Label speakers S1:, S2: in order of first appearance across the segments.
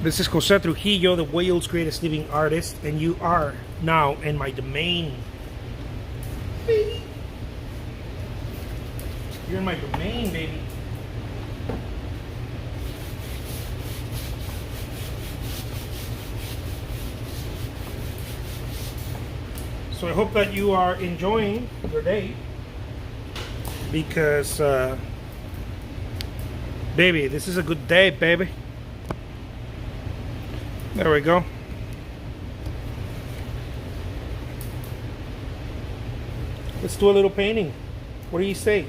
S1: This is Jose Trujillo, the world's greatest living artist, and you are now in my domain. Baby. You're in my domain, baby. So I hope that you are enjoying your day because, baby, this is a good day, baby. There we go. Let's do a little painting. What do you say?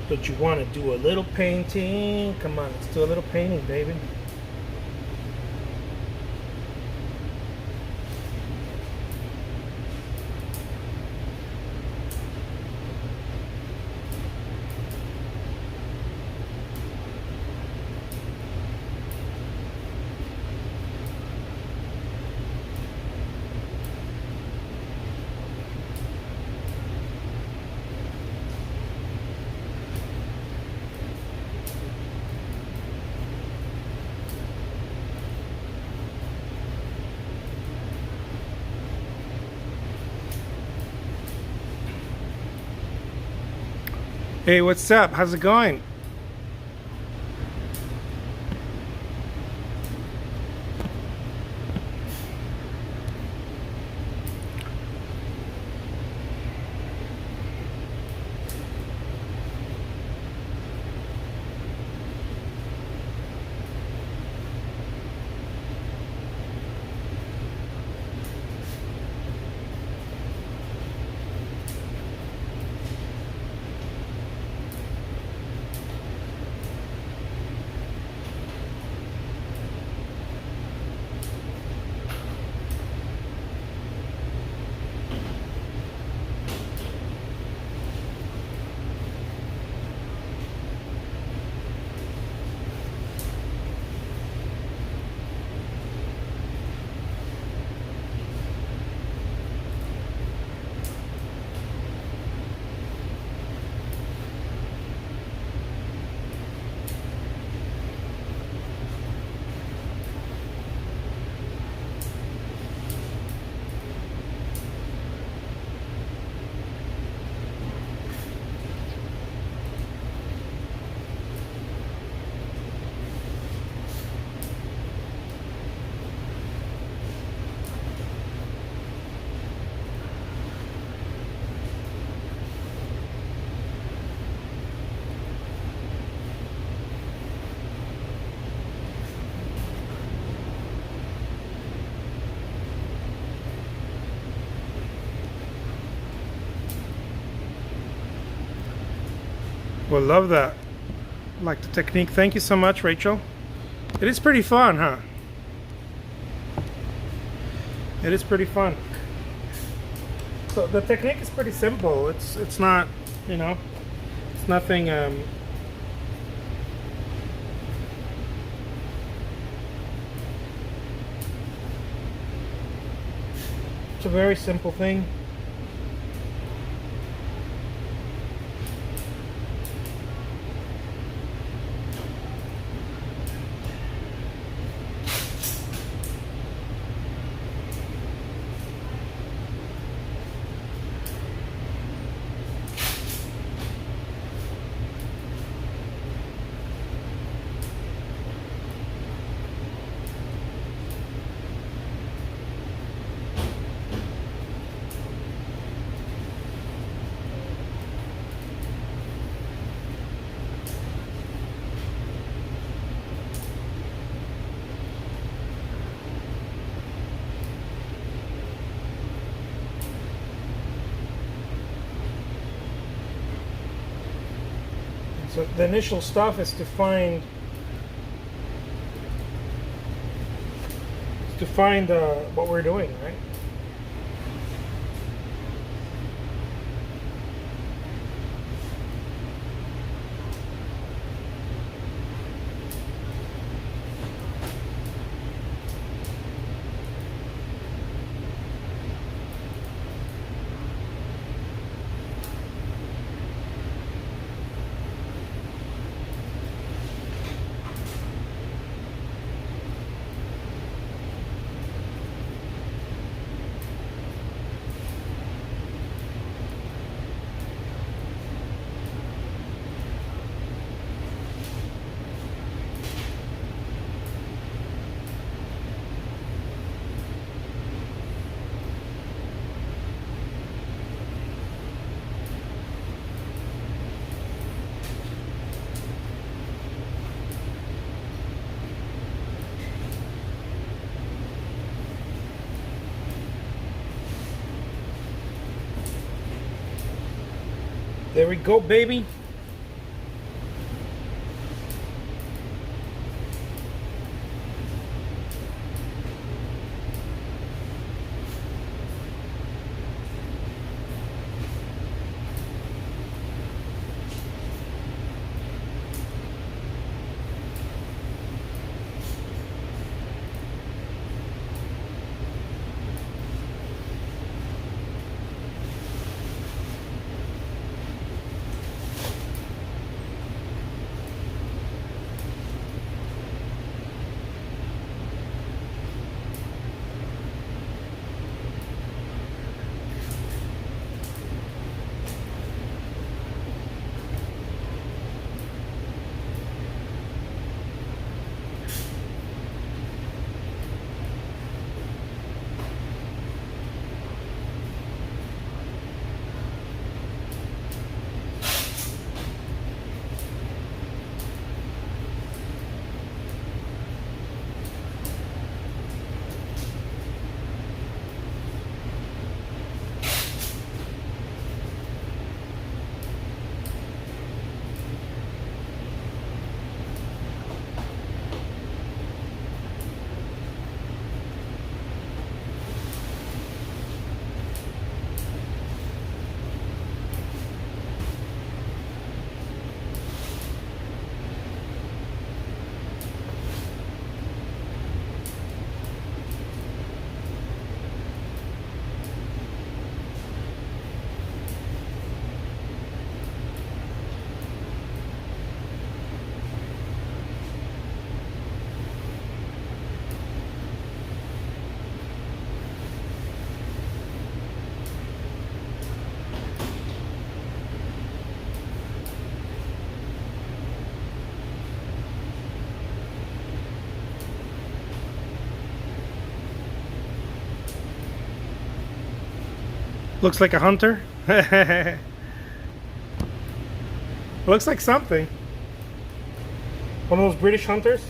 S1: Don't you want to do a little painting? Come on, let's do a little painting, baby. Hey, what's up? How's it going? Well, love that. Like the technique. Thank you so much, Rachel. It is pretty fun, huh? It is pretty fun. So the technique is pretty simple. It's not, you know, it's nothing. It's a very simple thing. So the initial stuff is to find what we're doing, right? There we go, baby. Looks like a hunter. Looks like something. One of those British hunters.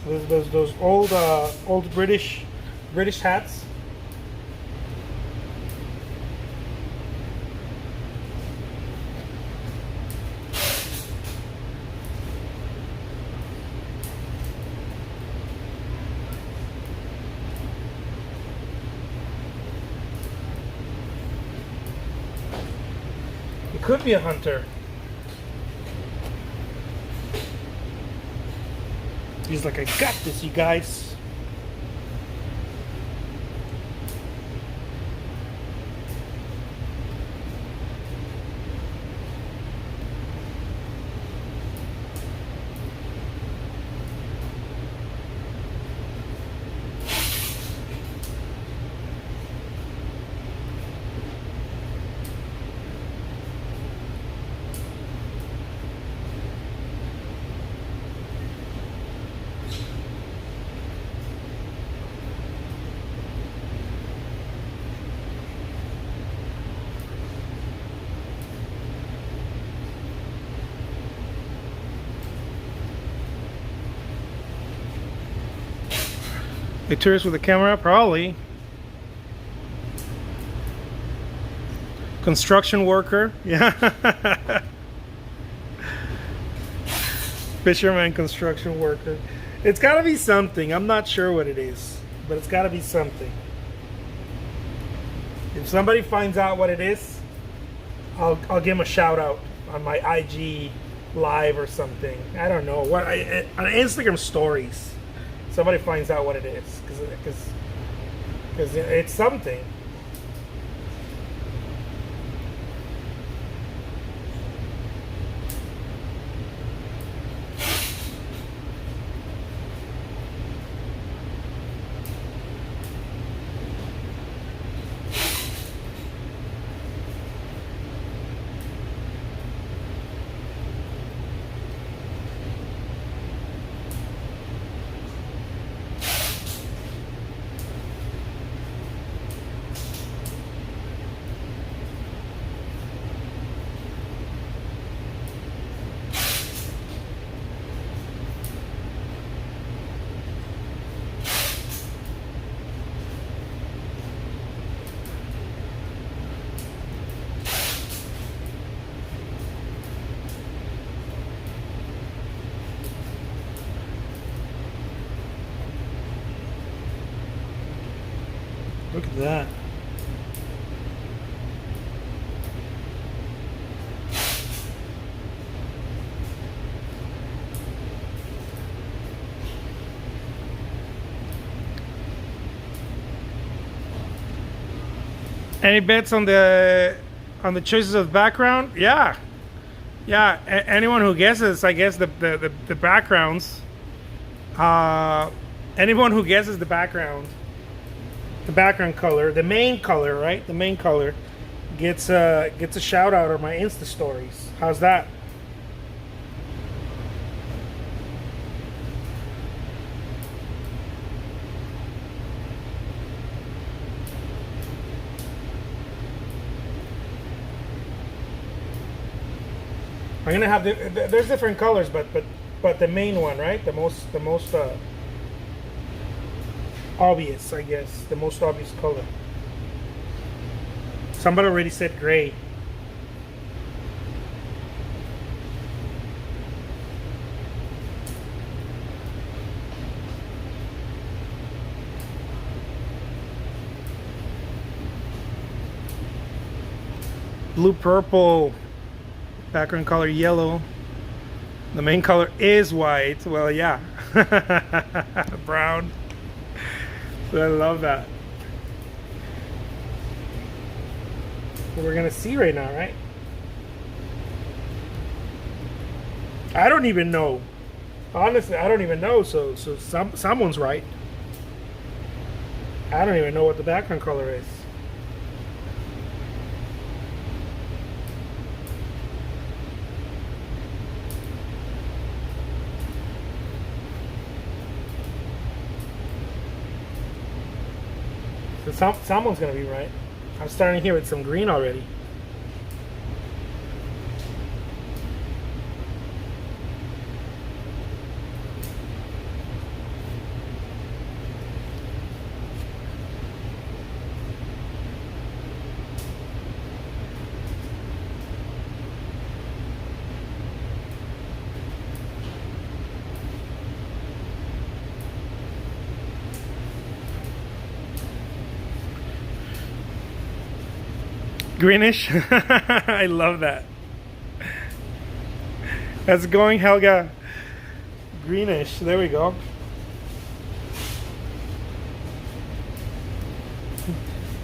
S1: Those old British hats. It could be a hunter. He's like, I got this, you guys. A tourist with a camera, probably. Construction worker, yeah. Fisherman, construction worker. It's got to be something. I'm not sure what it is, but it's got to be something. If somebody finds out what it is, I'll give them a shout out on my IG live or something. I don't know what on Instagram stories. Somebody finds out what it is, because it's something. Look at that. Any bets on the choices of background? Yeah, yeah. Anyone who guesses, I guess the backgrounds. Anyone who guesses the background color, the main color, right? The main color gets a shout out on my Insta stories. How's that? I'm gonna have there's different colors, but the main one, right? The most obvious, I guess, the most obvious color. Somebody already said gray. Blue, purple. Background color yellow. The main color is white. Well, yeah. Brown. I love that. What we're gonna see right now, right? I don't even know. Honestly, I don't even know. So someone's right. I don't even know what the background color is. So someone's gonna be right. I'm starting here with some green already. Greenish. I love that. That's going, Helga. Greenish. There we go.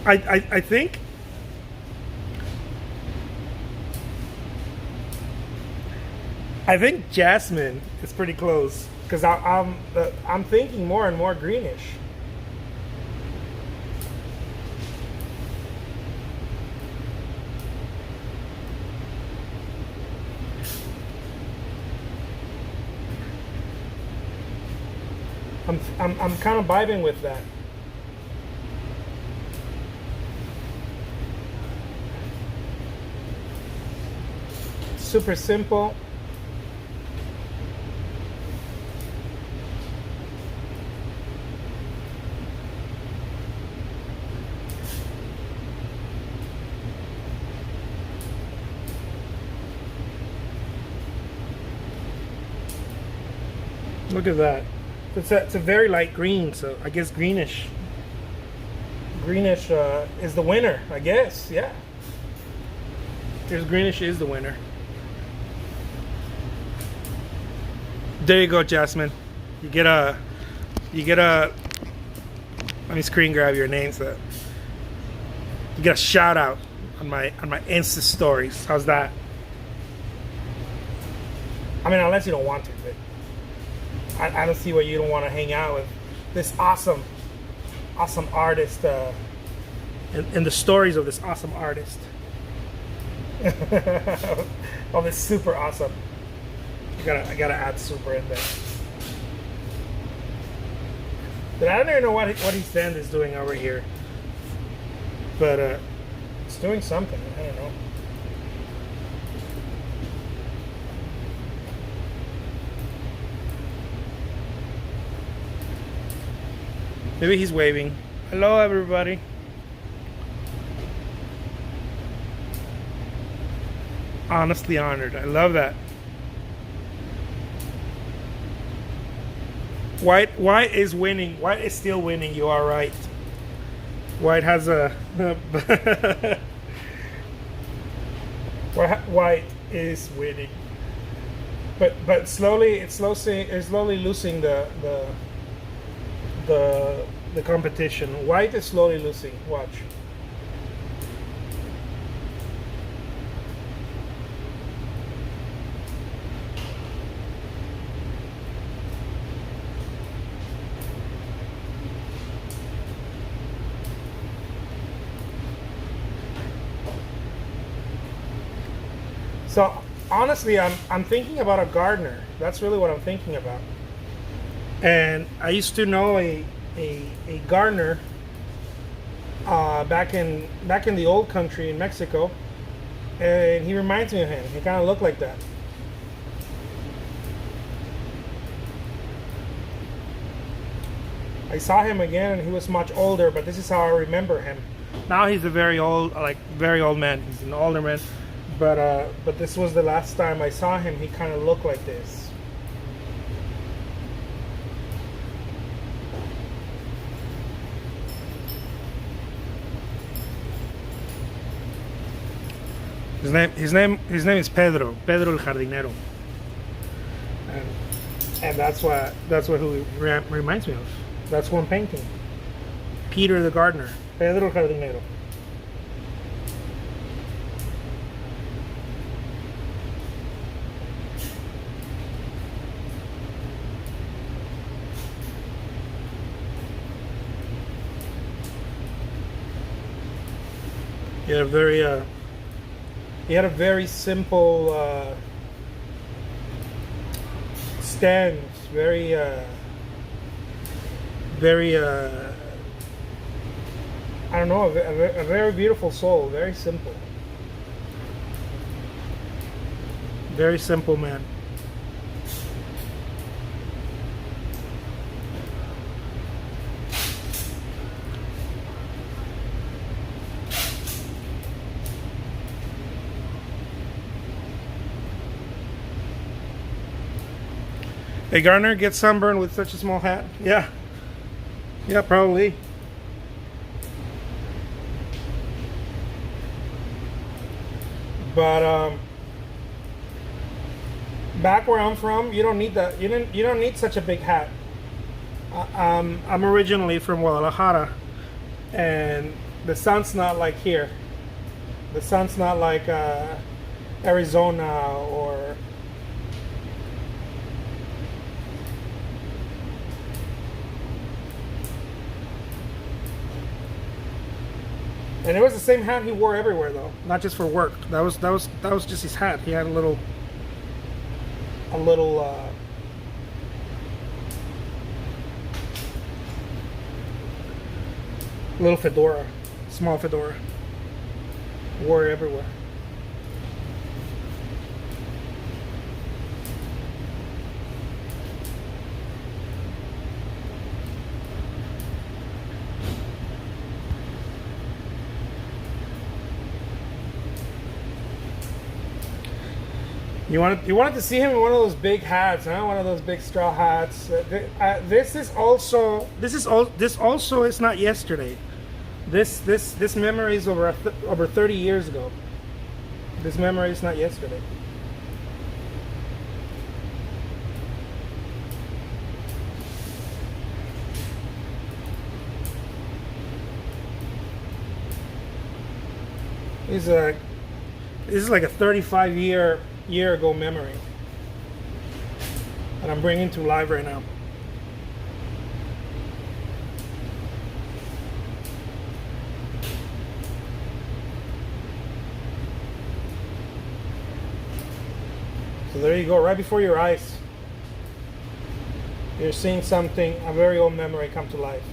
S1: I think jasmine is pretty close because I'm thinking more and more greenish. I'm kind of vibing with that. Super simple. Look at that. It's a very light green, so I guess greenish. Greenish is the winner, I guess. Yeah. Here's greenish is the winner. There you go, Jasmine. You get a. Let me screen grab your name so you get a shout out on my Insta stories. How's that? I mean, unless you don't want to, but I don't see why you don't want to hang out with this awesome artist and the stories of this awesome artist. Oh, this super awesome. I gotta add super in there. But I don't even know what his stand is doing over here. But it's doing something. I don't know. Maybe he's waving. Hello, everybody. Honestly honored. I love that. White is winning. White is still winning. You are right. White has a White is winning, but slowly it's slowly losing the competition. White is slowly losing. Watch. So honestly, I'm thinking about a gardener. That's really what I'm thinking about. And I used to know a gardener back in the old country in Mexico, and he reminds me of him. He kind of looked like that. I saw him again, and he was much older, but this is how I remember him. Now he's a very old, like very old man. He's an older man, but this was the last time I saw him. He kind of looked like this. His name is Pedro el Jardinero, and that's what he reminds me of. That's one painting. Peter the gardener, Pedro el Jardinero. He had a very simple stance, very I don't know, a very beautiful soul, very simple man. Hey, Garner, get sunburned with such a small hat? Yeah. Yeah, probably. But back where I'm from, you don't need that. You don't need such a big hat. I'm originally from Guadalajara, and the sun's not like here. The sun's not like Arizona or. And it was the same hat he wore everywhere, though, not just for work. That was just his hat. He had a little fedora, small fedora. Wore it everywhere. You wanted to see him in one of those big hats, huh? One of those big straw hats. This also is not yesterday. This memory is over 30 years ago. This memory is not yesterday. This is like a 35 year ago memory that I'm bringing to life right now. So there you go, right before your eyes. You're seeing something, a very old memory come to life.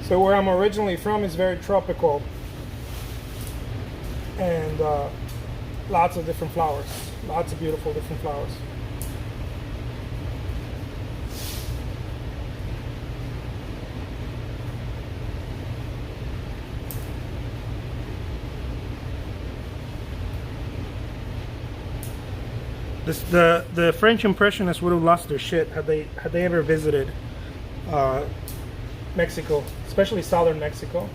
S1: So where I'm originally from is very tropical, and lots of different flowers, lots of beautiful different flowers. The French Impressionists would have lost their shit had they ever visited Mexico, especially southern Mexico.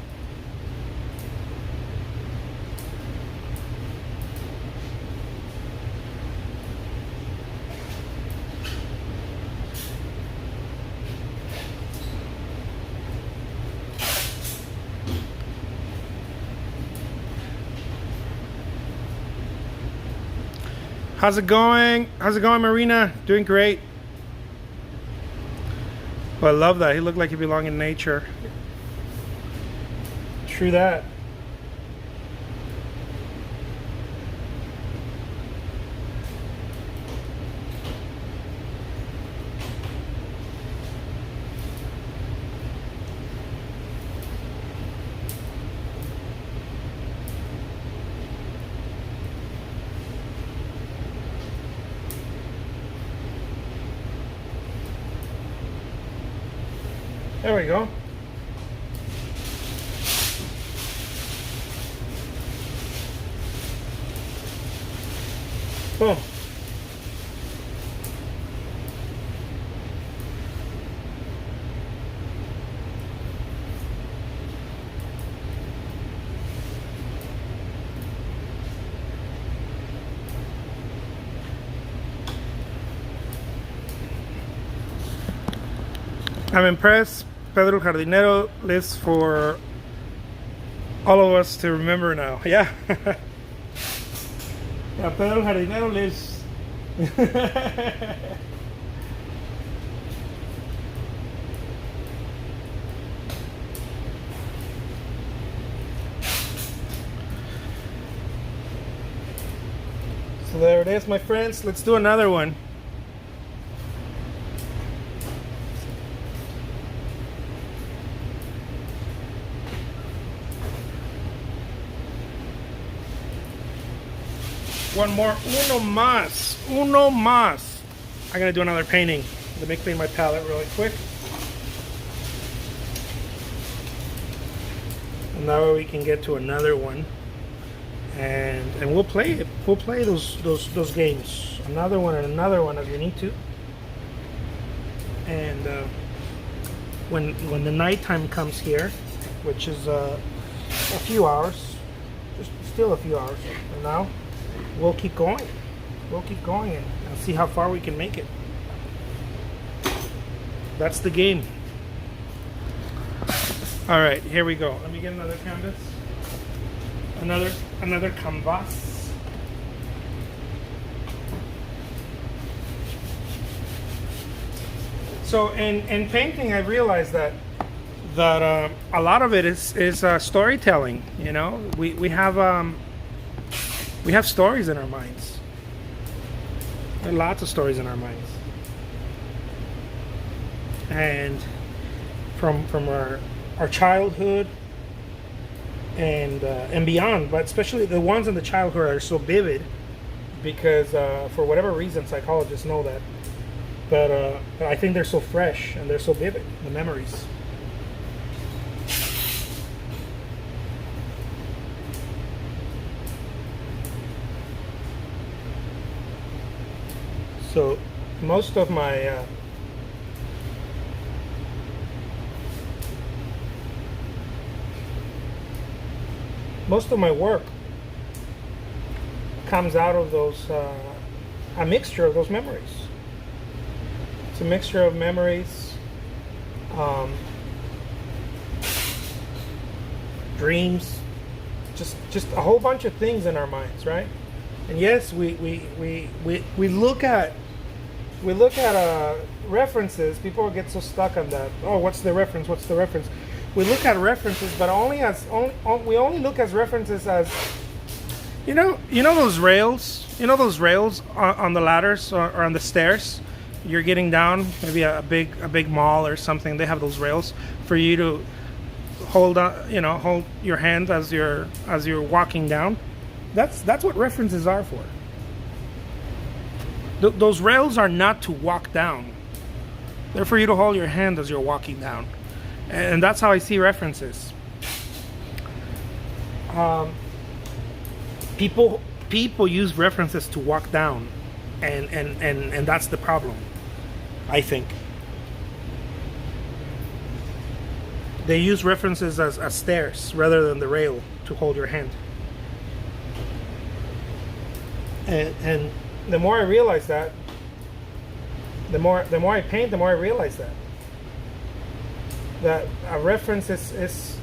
S1: How's it going? How's it going, Marina? Doing great. Well, I love that. He looked like he belonged in nature. True that. There we go. Boom. I'm impressed. Pedro Jardinero lives for all of us to remember now. Yeah. Yeah, Pedro Jardinero lives. So there it is, my friends. Let's do another one. One more, uno más, uno más. I'm gonna do another painting. Let me clean my palette really quick. And that way we can get to another one. And we'll play it. We'll play those games. Another one and another one as we need to. And when the nighttime comes here, which is a few hours, just still a few hours from now, we'll keep going. We'll keep going and see how far we can make it. That's the game. All right, here we go. Let me get another canvas. Another canvas. So in painting, I realized that a lot of it is storytelling. You know, we have stories in our minds. There are lots of stories in our minds, and from our childhood and beyond, but especially the ones in the childhood are so vivid because for whatever reason psychologists know that, but I think they're so fresh and they're so vivid, the memories. So most of my work comes out of those a mixture of those memories. It's a mixture of memories, dreams, just a whole bunch of things in our minds, right? And yes, we look at references. People get so stuck on that. Oh, what's the reference? What's the reference? We look at references, but we only look at references as you know those rails. You know those rails on the ladders or on the stairs. You're getting down, maybe a big mall or something. They have those rails for you to hold on. You know, hold your hand as you're walking down. That's what references are for. Those rails are not to walk down. They're for you to hold your hand as you're walking down. And that's how I see references. People use references to walk down. and that's the problem, I think. They use references as stairs rather than the rail to hold your hand. And the more I realize that, the more I paint, the more I realize that a reference is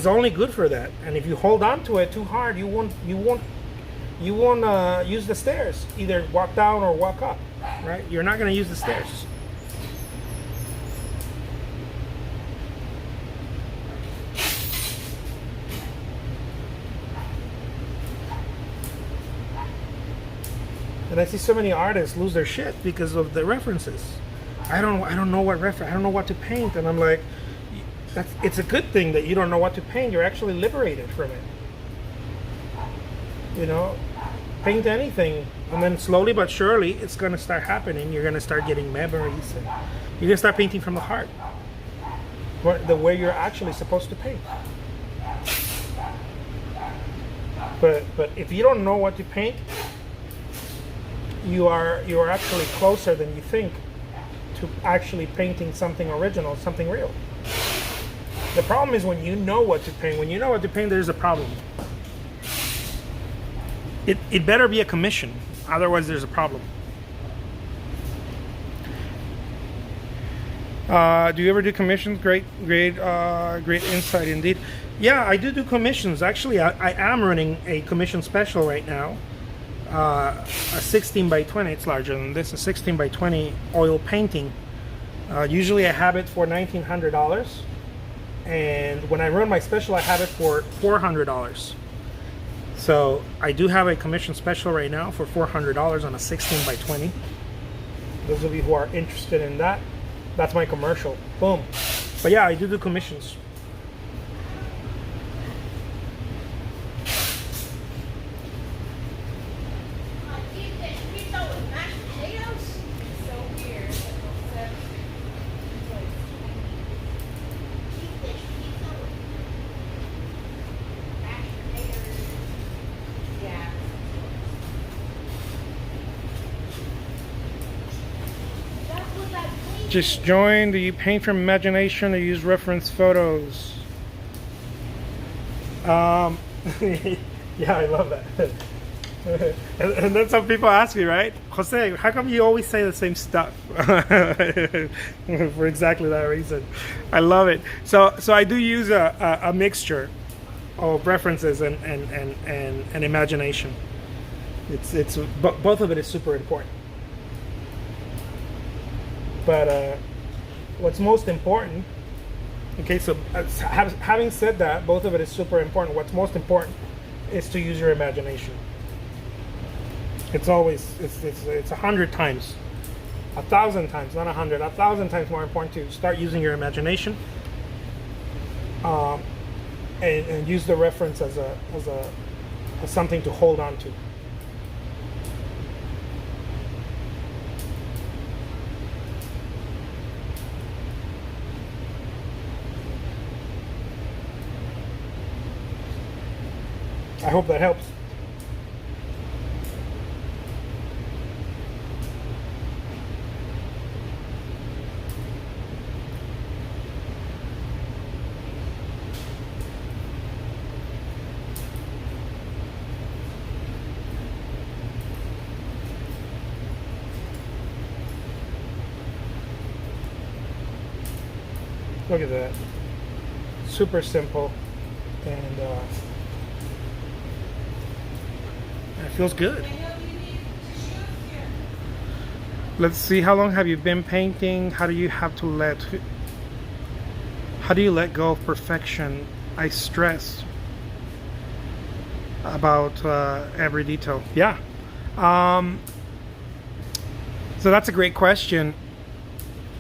S1: only good for that. And if you hold on to it too hard, you won't use the stairs. Either walk down or walk up, right? You're not going to use the stairs. And I see so many artists lose their shit because of the references. I don't know what reference. I don't know what to paint, and I'm like, it's a good thing that you don't know what to paint. You're actually liberated from it. You know, paint anything, and then slowly but surely, it's gonna start happening. You're gonna start getting memories, and you're gonna start painting from the heart, the way you're actually supposed to paint. But if you don't know what to paint, you are actually closer than you think to actually painting something original, something real. The problem is when you know what to paint. When you know what to paint, there's a problem. It better be a commission, otherwise there's a problem. Do you ever do commissions? Great insight indeed. Yeah, I do commissions. Actually, I am running a commission special right now. A 16 by 20, it's larger than this, a 16 by 20 oil painting. Usually I have it for $1,900, and when I run my special I have it for $400. So I do have a commission special right now for $400 on a 16 by 20. Those of you who are interested in that, that's my commercial. Boom. But yeah, I do commissions. Just join. Do you paint from imagination or use reference photos? Yeah, I love that. and then some people ask me, right, Jose, how come you always say the same stuff? For exactly that reason. I love it. So I do use a mixture of references and imagination. Both of it is super important. But what's most important, okay, so having said that, both of it is super important. What's most important is to use your imagination. It's always, it's 100 times, 1,000 times, not 100, 1,000 times more important to start using your imagination and use the reference as something to hold on to. I hope that helps. Look at that. Super simple, and it feels good. Let's see, how long have you been painting? How do you let go of perfection? I stress about every detail. Yeah. So that's a great question.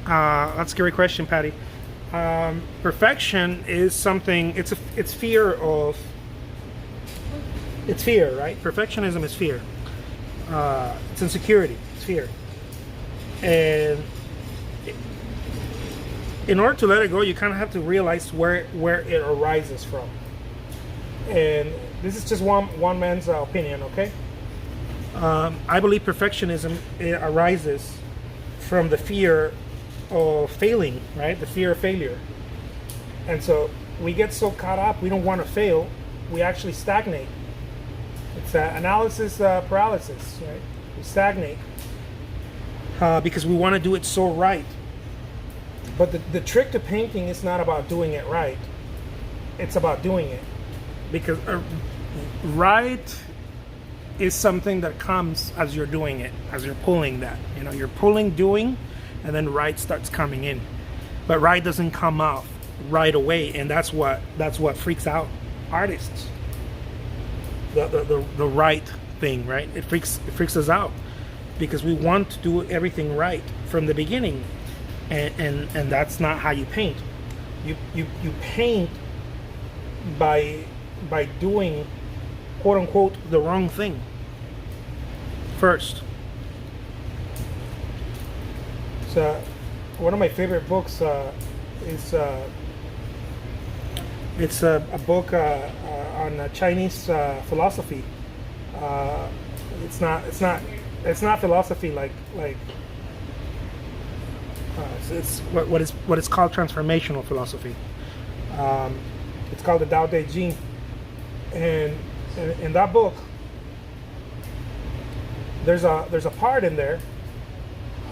S1: That's a great question, Patty. Perfection is something, it's fear, right? Perfectionism is fear. It's insecurity, it's fear. And in order to let it go, you kind of have to realize where it arises from. And this is just one man's opinion, okay? I believe perfectionism arises from the fear of failing, right? The fear of failure. And so we get so caught up, we don't want to fail, we actually stagnate. It's analysis paralysis, right? We stagnate because we want to do it so right. But the trick to painting is not about doing it right. It's about doing it. Because right is something that comes as you're doing it, as you're pulling that. You know, you're pulling, doing, and then right starts coming in. But right doesn't come off right away, and that's what freaks out artists. The right thing, right? It freaks us out because we want to do everything right from the beginning, and that's not how you paint. You paint by doing, quote unquote, the wrong thing first. So one of my favorite books is it's a book on Chinese philosophy. It's not philosophy like it's what is called transformational philosophy. It's called the Tao Te Ching, and in that book, there's a part in there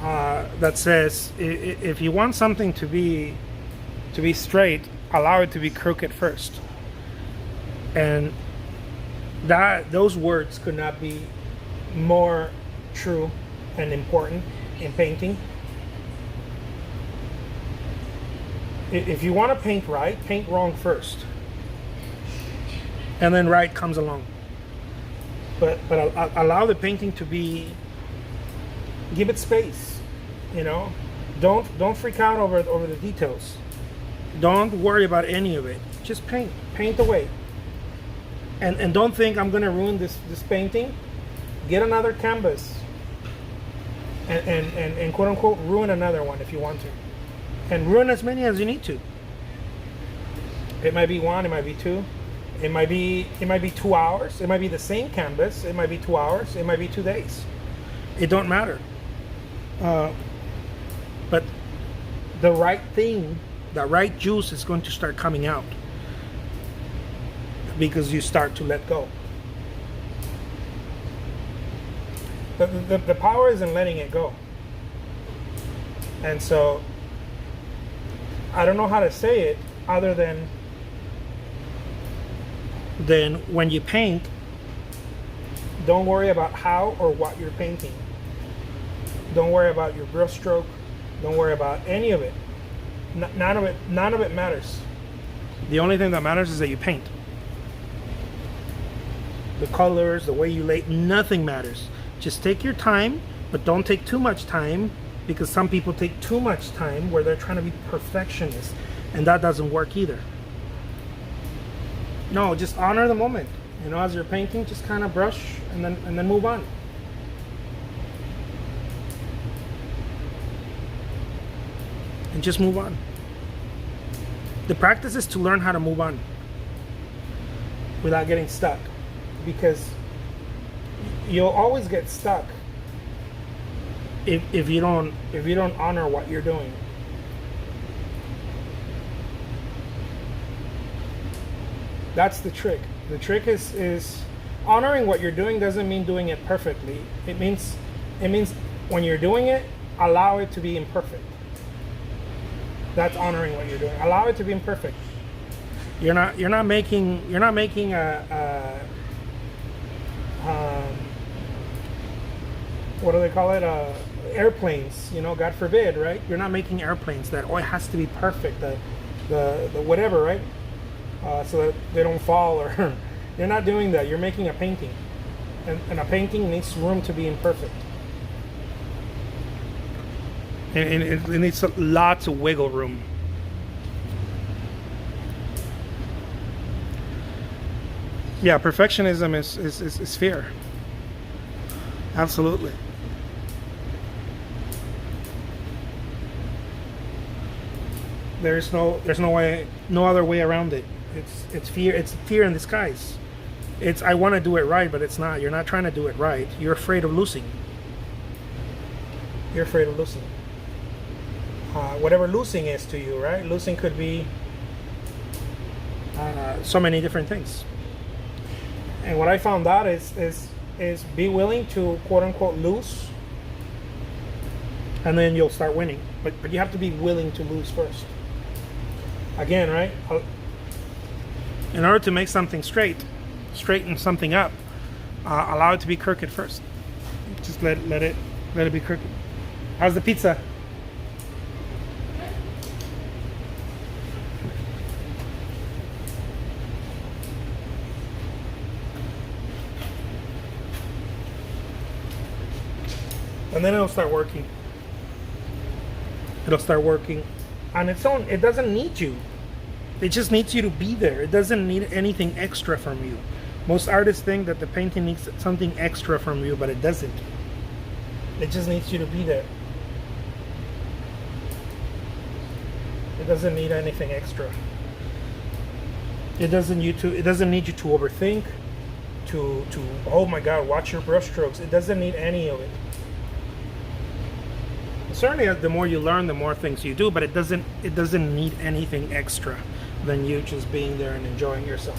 S1: that says if you want something to be straight, allow it to be crooked first. And those words could not be more true and important in painting. If you want to paint right, paint wrong first, and then right comes along. But allow the painting to be, give it space, you know. Don't freak out over the details. Don't worry about any of it. Just paint away. And don't think I'm gonna ruin this painting. Get another canvas and quote unquote ruin another one if you want to. And ruin as many as you need to. It might be one, it might be two, it might be 2 hours, it might be the same canvas, it might be 2 hours, it might be 2 days. It don't matter. But the right thing, the right juice is going to start coming out because you start to let go. The power is in letting it go. And so I don't know how to say it other than when you paint, don't worry about how or what you're painting. Don't worry about your brush stroke. Don't worry about any of it. None of it matters. The only thing that matters is that you paint. The colors, the way you lay, nothing matters. Just take your time, but don't take too much time, because some people take too much time where they're trying to be perfectionists, and that doesn't work either. No, just honor the moment. You know, as you're painting, just kind of brush and then move on. And just move on. The practice is to learn how to move on without getting stuck, because you'll always get stuck if you don't honor what you're doing. That's the trick. The trick is honoring what you're doing doesn't mean doing it perfectly. It means when you're doing it, allow it to be imperfect. That's honoring what you're doing. Allow it to be imperfect. You're not making what do they call it? Airplanes, you know, God forbid, right? You're not making airplanes that, oh, it has to be perfect, the whatever, right? So that they don't fall, or you're not doing that. You're making a painting, and a painting needs room to be imperfect. And it needs lots of wiggle room. Yeah, perfectionism is fear. Absolutely. There's no other way around it. It's fear. It's fear in disguise. It's I want to do it right, but it's not. You're not trying to do it right. You're afraid of losing. You're afraid of losing. Whatever losing is to you, right? Losing could be so many different things. And what I found out is be willing to quote unquote lose, and then you'll start winning. But you have to be willing to lose first. Again, right? In order to make something straighten something up, allow it to be crooked first. Just let it be crooked. How's the pizza? And then it'll start working. It'll start working on its own. It doesn't need you. It just needs you to be there. It doesn't need anything extra from you. Most artists think that the painting needs something extra from you, but it doesn't. It just needs you to be there. It doesn't need anything extra. It doesn't need you to overthink, to oh my God, watch your brush strokes. It doesn't need any of it. Certainly, the more you learn, the more things you do, but it doesn't need anything extra than you just being there and enjoying yourself.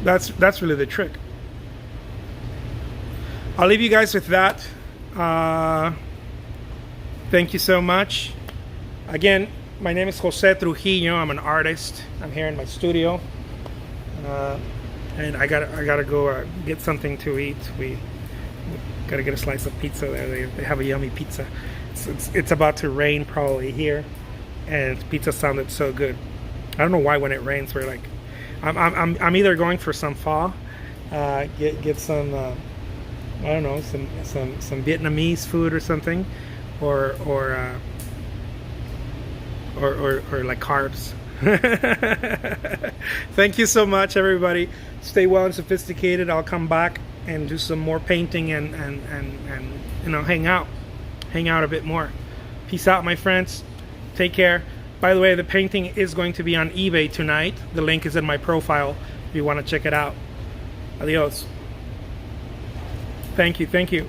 S1: That's really the trick. I'll leave you guys with that. Thank you so much. Again, my name is Jose Trujillo. I'm an artist. I'm here in my studio, and I gotta go get something to eat. We gotta get a slice of pizza there. They have a yummy pizza. It's about to rain probably here, and pizza sounded so good. I don't know why when it rains we're like, I'm either going for some pho, get some I don't know, some Vietnamese food or something, or like carbs. Thank you so much, everybody. Stay well and sophisticated. I'll come back and do some more painting and you know, hang out a bit more. Peace out, my friends. Take care. By the way, the painting is going to be on eBay tonight. The link is in my profile if you want to check it out. Adios. Thank you.